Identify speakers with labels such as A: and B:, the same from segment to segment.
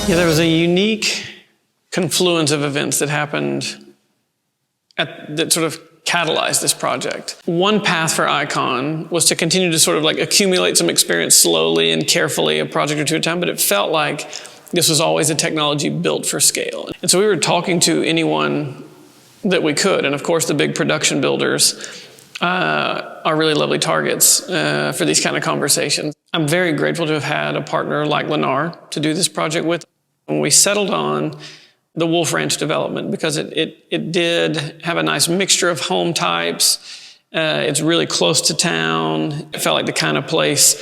A: Yeah, there was a unique confluence of events that happened that sort of catalyzed this project. One path for Icon was to continue to sort of like accumulate some experience slowly and carefully, a project or two at a time, but it felt like this was always a technology built for scale. And so we were talking to anyone that we could, and of course the big production builders are really lovely targets for these kind of conversations. I'm very grateful to have had a partner like Lennar to do this project with. When we settled on the Wolf Ranch development, because it did have a nice mixture of home types. It's really close to town. It felt like the kind of place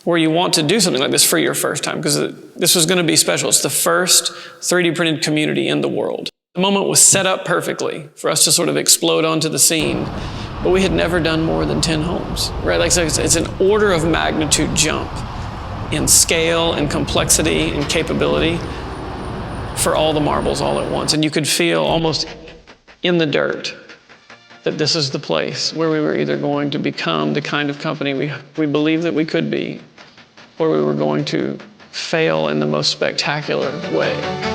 A: where you want to do something like this for your first time, because this was going to be special. It's the first 3D printed community in the world. The moment was set up perfectly for us to sort of explode onto the scene, but we had never done more than 10 homes, right? Like, so it's an order of magnitude jump in scale and complexity and capability for all the marbles all at once. And you could feel almost in the dirt that this is the place where we were either going to become the kind of company we believed that we could be, or we were going to fail in the most spectacular way.